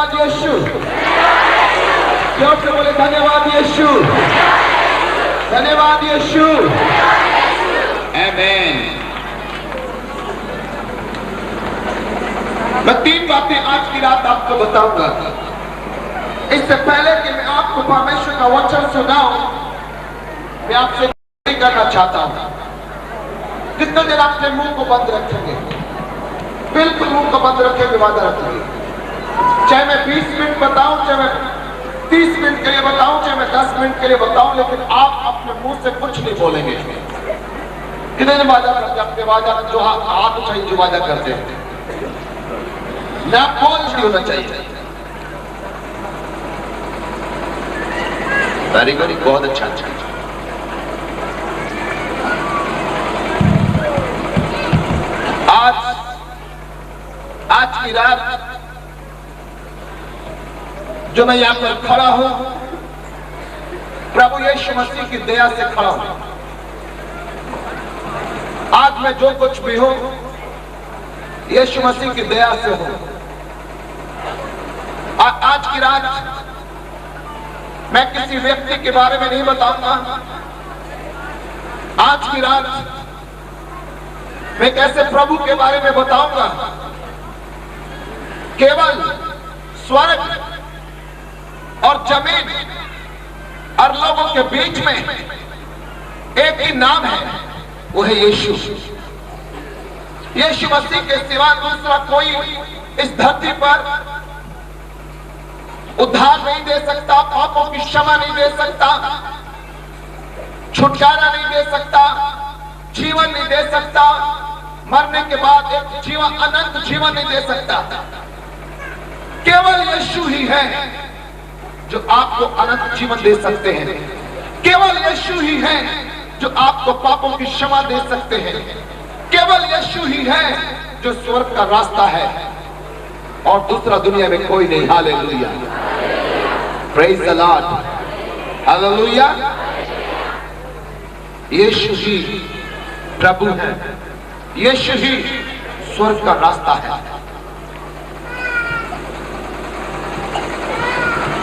धन्यवाद यीशु। जोर से बोले धन्यवाद यीशु, धन्यवाद यीशु। आमीन। मैं 3 बातें आज की रात आपको बताऊंगा। इससे पहले कि मैं आपको परमेश्वर का वचन सुनाऊं, मैं आपसे करना चाहता हूं। कितने देर अपने मुंह को बंद रखेंगे? बिल्कुल मुंह को बंद रखेंगे, वादा रखेंगे। चाहे मैं 20 मिनट बताऊं, चाहे मैं 30 मिनट के लिए बताऊं, चाहे मैं 10 मिनट के लिए बताऊं, लेकिन आप अपने मुंह से कुछ नहीं बोलेंगे। कितने ने वादा करते? अपने वादा जो हाथ उठाइए जो वादा करते हैं। ना बोल नहीं होना चाहिए। वेरी वेरी, बहुत अच्छा। आज की रात जो मैं यहां पर खड़ा हूं, प्रभु यीशु मसीह की दया से खड़ा हूं। आज मैं जो कुछ भी हूं, यीशु मसीह की दया से हूं। आज की रात मैं किसी व्यक्ति के बारे में नहीं बताऊंगा। आज की रात मैं कैसे प्रभु के बारे में बताऊंगा। केवल स्वर्ग और जमीन और लोगों के बीच में एक ही नाम है, वो है यीशु। यीशु मसीह के सिवा दूसरा कोई इस धरती पर उद्धार नहीं दे सकता, पापों की क्षमा नहीं दे सकता, छुटकारा नहीं दे सकता, जीवन नहीं दे सकता, मरने के बाद एक जीवन, अनंत जीवन नहीं दे सकता। केवल यीशु ही है जो आपको अनंत जीवन दे सकते हैं। केवल यीशु ही है जो आपको पापों की क्षमा दे सकते हैं। केवल यीशु ही है जो स्वर्ग का रास्ता है, और दूसरा दुनिया में कोई नहीं। Hallelujah, praise the lord, hallelujah. यीशु ही प्रभु है, यीशु ही स्वर्ग का रास्ता है।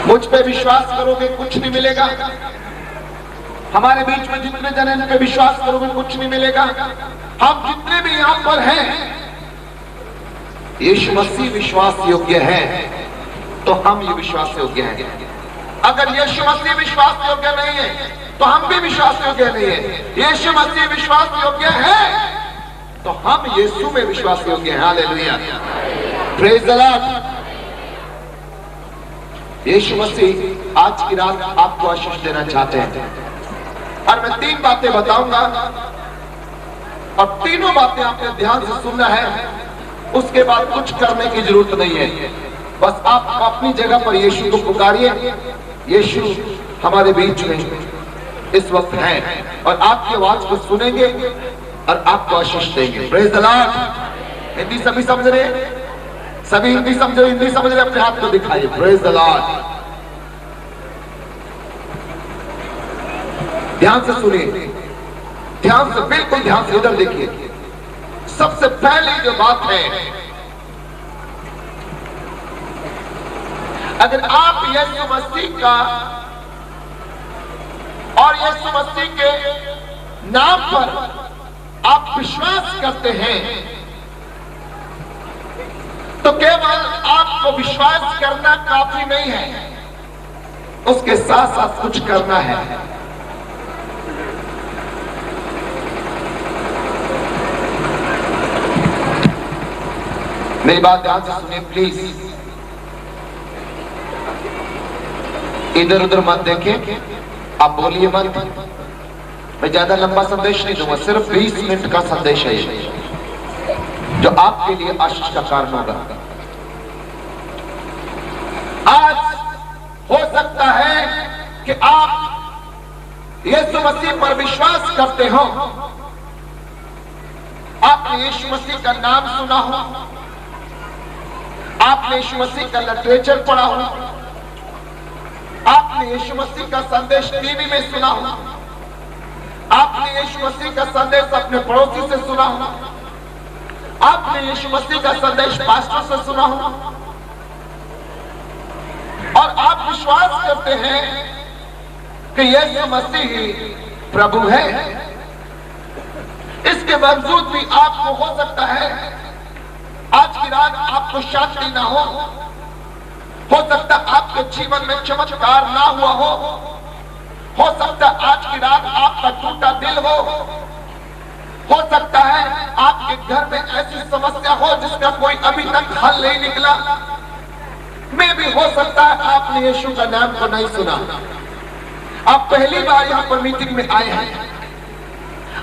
मुझ पे विश्वास करोगे कुछ नहीं मिलेगा। हमारे बीच में जितने जन इन पे विश्वास करोगे कुछ नहीं मिलेगा। हम जितने भी यहां पर हैं, यीशु मसीह विश्वास योग्य है, तो हम ये विश्वास योग्य हैं। अगर यीशु मसीह विश्वास योग्य नहीं है, तो हम भी विश्वास योग्य नहीं है। यीशु मसीह विश्वास योग्य है, तो हम यीशु में विश्वास योग्य हैं। Hallelujah, praise the lord. यीशु मसीह आज की रात आपको आशीष देना चाहते हैं, और मैं 3 बातें बताऊंगा, और तीनों बातें आपने ध्यान से सुनना है। उसके बाद कुछ करने की जरूरत नहीं है, बस आप अपनी जगह पर यीशु को पुकारिए। यीशु हमारे बीच में इस वक्त है, और आपकी आवाज को सुनेंगे और आपको आशीष देंगे। Praise the Lord. हिंदी सभी समझ रहे? सभी हिंदी समझ रहे? हिंदी समझ रहे? अपने हाथ को दिखाइए। Praise the Lord. ध्यान से सुनिए, ध्यान से, बिल्कुल ध्यान से इधर देखिए। सबसे पहली जो बात है, अगर आप यीशु मसीह का और यीशु मसीह के नाम पर आप विश्वास करते हैं, तो केवल आपको विश्वास करना काफी नहीं है, उसके साथ साथ कुछ करना है। मेरी बात ध्यान से सुनिए प्लीज। इधर उधर मत देखें, आप बोलिए मत। मैं ज्यादा लंबा संदेश नहीं दूंगा, सिर्फ 20 मिनट का संदेश है जो आपके लिए आशीष का कारण होगा। आज हो सकता है कि आप यीशु मसीह पर विश्वास करते हो, आपने यीशु मसीह का नाम सुना हो, आपने यीशु मसीह का लिटरेचर पढ़ा हो, आपने यीशु मसीह का संदेश टीवी में सुना हो, आपने यीशु मसीह का संदेश अपने पड़ोसी से सुना हो, आपने यीशु मसीह का संदेश पास्टर से सुना हो, और आप विश्वास करते हैं कि यीशु मसीह ही प्रभु है, इसके बावजूद भी आपको हो सकता है आज की रात आपको शांति ना हो सकता आपके जीवन में चमत्कार ना हुआ हो सकता आज की रात आपका टूटा दिल हो सकता है आपके घर में ऐसी समस्या हो जिसका कोई अभी तक हल नहीं निकला, में भी हो सकता है आपने यीशु का नाम को नहीं सुना, आप पहली बार यहां पर मीटिंग में आए हैं,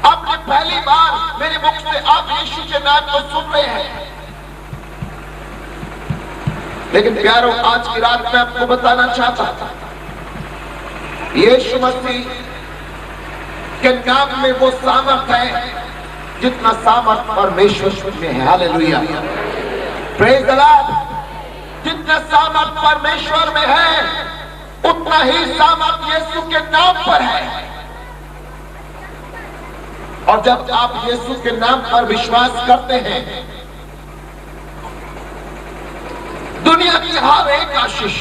आपने पहली बार मेरे मुख से आप यीशु के नाम को सुन रहे हैं। लेकिन प्यारों, आज की रात मैं आपको बताना चाहता था, यीशु मसीह के नाम में वो सामर्थ है जितना सामर्थ परमेश्वर में है। Hallelujah, praise the Lord. जितना सामर्थ परमेश्वर में है उतना ही सामर्थ यीशु के नाम पर है। और जब आप यीशु के नाम पर विश्वास करते हैं, दुनिया की हर एक आशीष,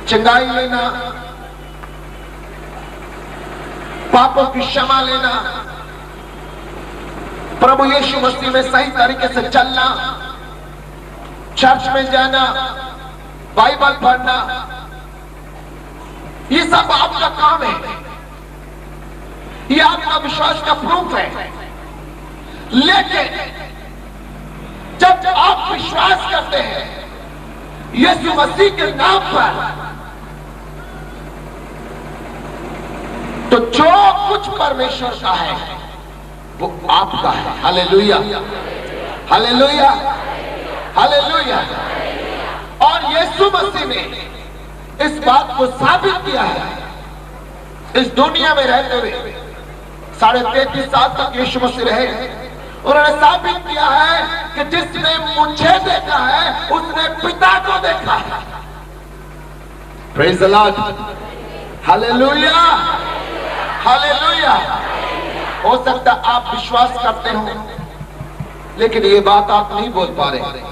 चंगाई लेना, पापों की क्षमा लेना, प्रभु यीशु मसीह में सही तरीके से चलना, चर्च में जाना, बाइबल पढ़ना, ये सब आपका काम है, ये आपका विश्वास का प्रूफ है। लेकिन जब आप विश्वास करते हैं यीशु मसीह के नाम पर, तो जो कुछ परमेश्वर का है वो आपका है। Hallelujah, hallelujah, hallelujah. और यीशु मसीह ने इस बात को साबित किया है इस दुनिया में रहते हुए। 33.5 साल तक यीशु मसीह रहे, उन्होंने साबित किया है कि जिसने मुझे देखा है उसने पिता को देखा है। Praise the lord, hallelujah, hallelujah. हो सकता आप विश्वास करते हो लेकिन ये बात आप नहीं बोल पा रहे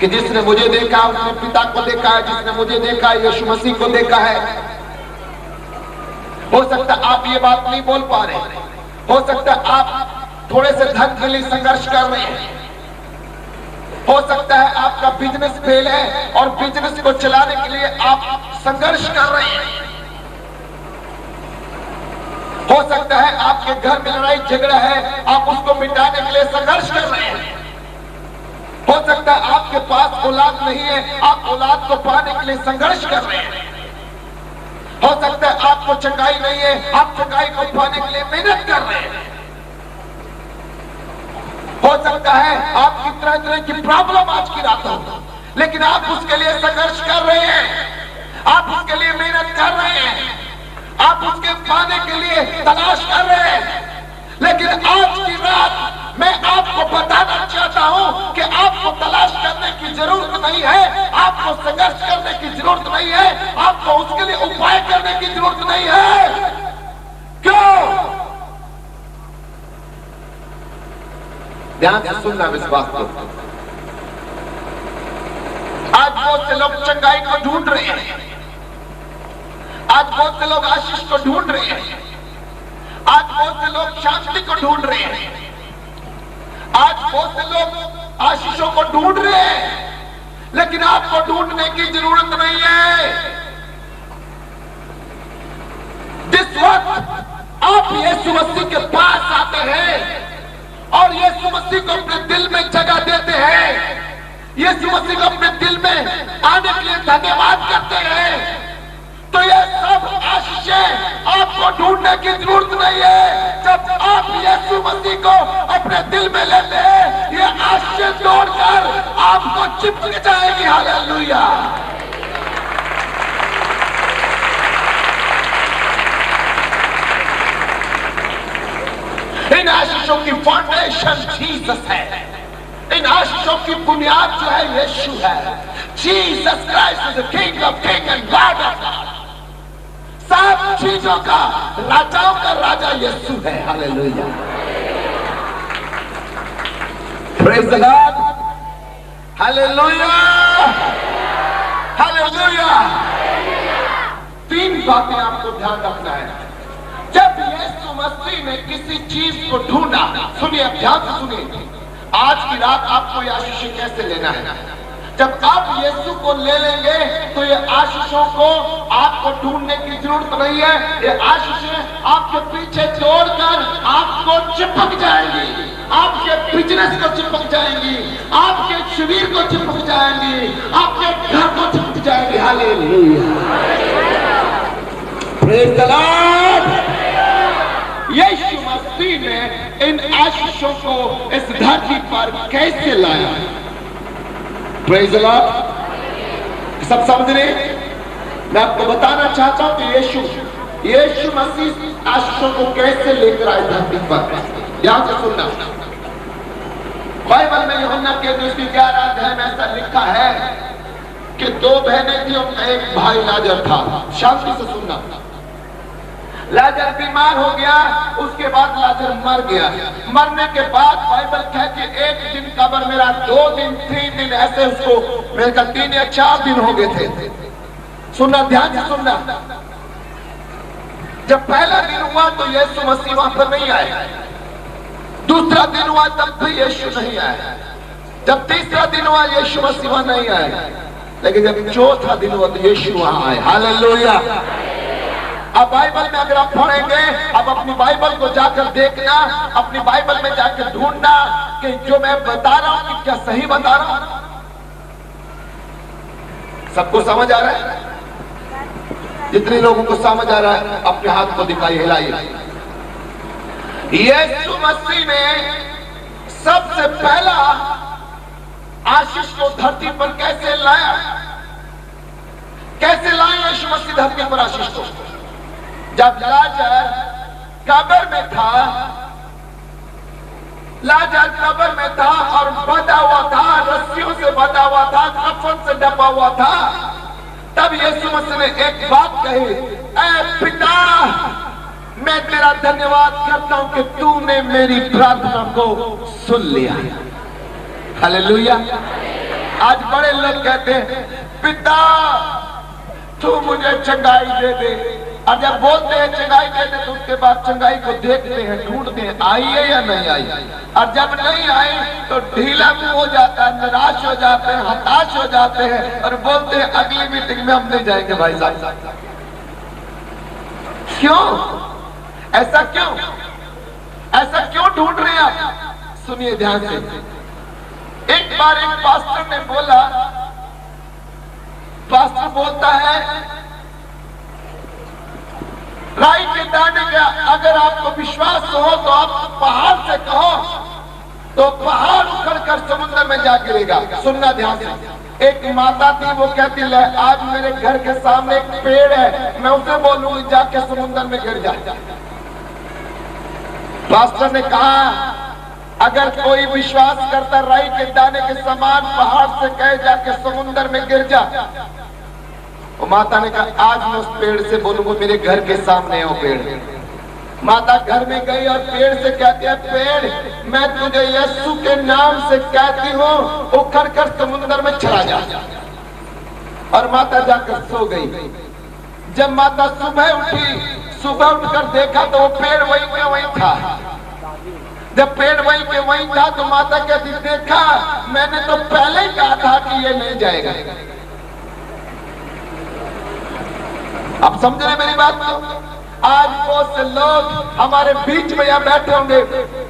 कि जिसने मुझे देखा उसने पिता को देखा है, जिसने मुझे देखा है यीशु मसीह को देखा है। हो सकता आप ये बात नहीं बोल पा रहे, हो सकता आप थोड़े से धन के लिए संघर्ष कर रहे हैं, हो सकता है आपका बिजनेस फेल है और बिजनेस को चलाने के लिए आप संघर्ष कर रहे हैं, हो सकता है आपके घर में लड़ाई झगड़ा है, आप उसको मिटाने के लिए संघर्ष कर रहे हैं, हो सकता है आपके पास औलाद नहीं है, आप औलाद को पाने के लिए संघर्ष कर रहे हैं, हो सकता है आपको चंगाई नहीं है, आप चंगाई को पाने के लिए मेहनत कर रहे हैं, हो सकता है आपकी तरह तरह की प्रॉब्लम आज की रात हो, लेकिन आप उसके लिए संघर्ष कर रहे हैं, आप उसके लिए मेहनत कर रहे हैं, आप उसके पाने के लिए तलाश कर रहे हैं। लेकिन आज की रात मैं आपको बताना चाहता हूं कि आपको तलाश करने की जरूरत नहीं है, आपको संघर्ष करने की जरूरत नहीं है, आपको उसके लिए उपाय करने की जरूरत नहीं है। क्यों? ध्यान से सुनना इस बात को। आज बहुत से लोग चंगाई को ढूंढ रहे हैं, आज बहुत से लोग आशीष को ढूंढ रहे हैं, आज बहुत से लोग शांति को ढूंढ रहे हैं, आज बहुत से लोग आशीषों को ढूंढ रहे हैं, लेकिन आपको ढूंढने की जरूरत नहीं है। जिस वक्त आप यीशु मसीह के पास आते हैं और यीशु मसीह को अपने दिल में जगह देते हैं, यीशु मसीह को अपने दिल में आने के लिए धन्यवाद करते हैं, तो ये सब आशीषें आपको ढूंढने की जरूरत नहीं है। जब आप यीशु मसीह को अपने दिल में लेते हैं, ये आशीषें तोड़कर आपको चिपक जाएगी। हालेलुया। इन आशीषों की फाउंडेशन जीसस है, इन आशीषों की बुनियाद जो है यीशु है। Jesus Christ is the king of king and Lord of Lord. सब चीजों का, राजाओं का राजा यीशु है। Hallelujah, praise the lord, hallelujah. Hallelujah. तीन बातें आपको ध्यान रखना है। जब यीशु मसीह ने किसी चीज को ढूंढा, सुनिए, ध्यान से सुनिए, आज की रात आपको ये आशीष कैसे लेना है। जब आप यीशु को ले लेंगे तो ये आशीषों को आपको ढूंढने की जरूरत नहीं है। ये आशीषें आपके पीछे दौड़कर आपको चिपक जाएंगी, आपके बिजनेस को चिपक जाएंगी, आपके शिविर को चिपक जाएंगी, आपके घर को चिपक जाएंगी। Hallelujah, praise the lord. यीशु मसीह ने इन आशीषों को इस धरती पर कैसे लाया? Praise the lord. सब समझ रहे? मैं आपको बताना चाहता हूं कि यीशु मसीह आशीषों को कैसे लेकर आए धरती पर। ध्यान से सुनना। बाइबल में यूहन्ना के 11 अध्याय में ऐसा लिखा है कि दो बहनें थी और एक भाई लाजर था। शांति से सुनना। लाजर बीमार हो गया, उसके बाद लाजर मर गया। मरने के बाद बाइबल कहती है एक दिन कब्र में रहा, 2 दिन 3 दिन ऐसे उसको मेरे ख्याल 3 या 4 दिन हो गए थे। सुनना, ध्यान से सुनना। जब पहला दिन हुआ तो यीशु मसीह वहां पर नहीं आए। दूसरा दिन हुआ तब भी यीशु नहीं आए। जब तीसरा दिन हुआ यीशु मसीह वहां नहीं आए। लेकिन जब चौथा दिन हुआ तो यीशु वहां आए। हालेलुया। अब बाइबल में अगर आप पढ़ेंगे, अब अपनी बाइबल को जाकर देखना, अपनी बाइबल में जाकर ढूंढना कि जो मैं बता रहा हूं कि क्या सही बता रहा हूं। सबको समझ आ रहा है? जितने लोगों को समझ आ रहा है अपने हाथ को दिखाइए, हिलाइए। यीशु मसीह ने सबसे पहला आशीष को धरती पर कैसे लाया? कैसे लाया यीशु मसीह धरती पर आशीष को? जब लाजर कब्र में था, लाजर कब्र में था और बंधा हुआ था, रस्सियों से बंधा हुआ था, कफन से ढका हुआ था, तब यीशु मसीह ने एक बात कही, ऐ पिता, मैं तेरा धन्यवाद करता हूं कि तूने मेरी प्रार्थना को सुन लिया। हालेलुया। आज बड़े लोग कहते हैं पिता तू मुझे चंगाई दे दे, और जब बोलते हैं चंगाई दे दे तो उसके बाद चंगाई को देखते हैं, ढूंढते हैं आई है या नहीं आई, और जब नहीं आई तो ढीला मुंह हो जाता है, निराश हो जाते हैं, हताश हो जाते हैं और बोलते हैं अगली मीटिंग में हम नहीं जाएंगे। भाई साहब क्यों ऐसा, क्यों ऐसा क्यों ढूंढ रहे हैं आप? सुनिए ध्यान से। एक बार एक पास्टर ने बोला, पास्टर बोलता है राई के दाने का अगर आपको विश्वास हो तो आप पहाड़ से कहो तो पहाड़ उखड़कर समुद्र में जा गिरेगा। सुनना ध्यान से। एक माता थी, वो कहती है आज मेरे घर के सामने एक पेड़ है, मैं उसे बोलूंगी जाके समुद्र में गिर जा। पास्टर ने कहा अगर कोई विश्वास करता राई के दाने के समान पहाड़ से कहे जाके समुद्र में गिर जा। और माता ने कहा आज मैं उस पेड़ से बोलूंगा मेरे घर के सामने हो पेड़। माता घर में गई और पेड़ से कहती है पेड़ मैं तुझे यीशु के नाम से कहती हूँ उखड़ कर समुद्र में चला जा। और माता जाकर सो गई। जब माता सुबह उठी, सुबह उठकर देखा तो वो पेड़ वहीं के वहीं था। जब पेड़ वहीं के वहीं था तो माता कहती देखा मैंने तो पहले ही कहा था कि ये नहीं जाएगा। आप समझ रहे मेरी बात को? आज बहुत से लोग हमारे बीच में यहाँ बैठे होंगे,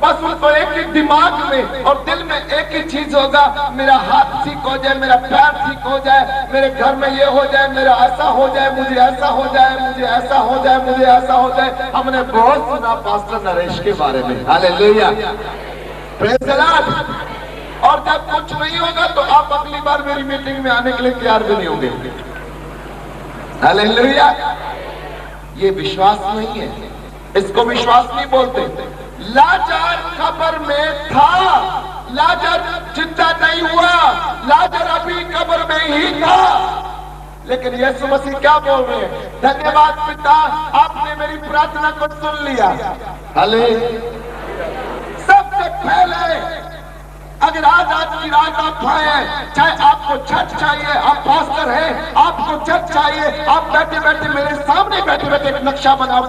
बस उनको एक ही दिमाग में और दिल में एक ही चीज होगा, मेरा हाथ ठीक हो जाए, मेरा पैर ठीक हो जाए, मेरे घर में ये हो जाए, मेरा ऐसा हो जाए, मुझे ऐसा हो जाए, मुझे ऐसा हो जाए, मुझे ऐसा हो जाए। हमने बहुत सुना पास्टर नरेश के बारे में। Hallelujah, praise the Lord. और जब कुछ नहीं होगा तो आप अगली बार मेरी मीटिंग में आने के लिए तैयार भी नहीं होंगे। हालेलुया। ये विश्वास नहीं है, इसको विश्वास नहीं बोलते। लाजर कब्र में था, लाजर जिंदा नहीं हुआ, लाजर अभी कब्र में ही था। लेकिन यीशु मसीह क्या बोल रहे हैं? धन्यवाद पिता, आपने मेरी प्रार्थना को सुन लिया। हाले सबसे पहले अगर आज की रात आप पाए, चाहे आपको चर्च चाहिए, आप पास्टर हैं, आपको चर्च चाहिए, आप बैठे बैठे मेरे सामने बैठे बैठे एक नक्शा बनाओ।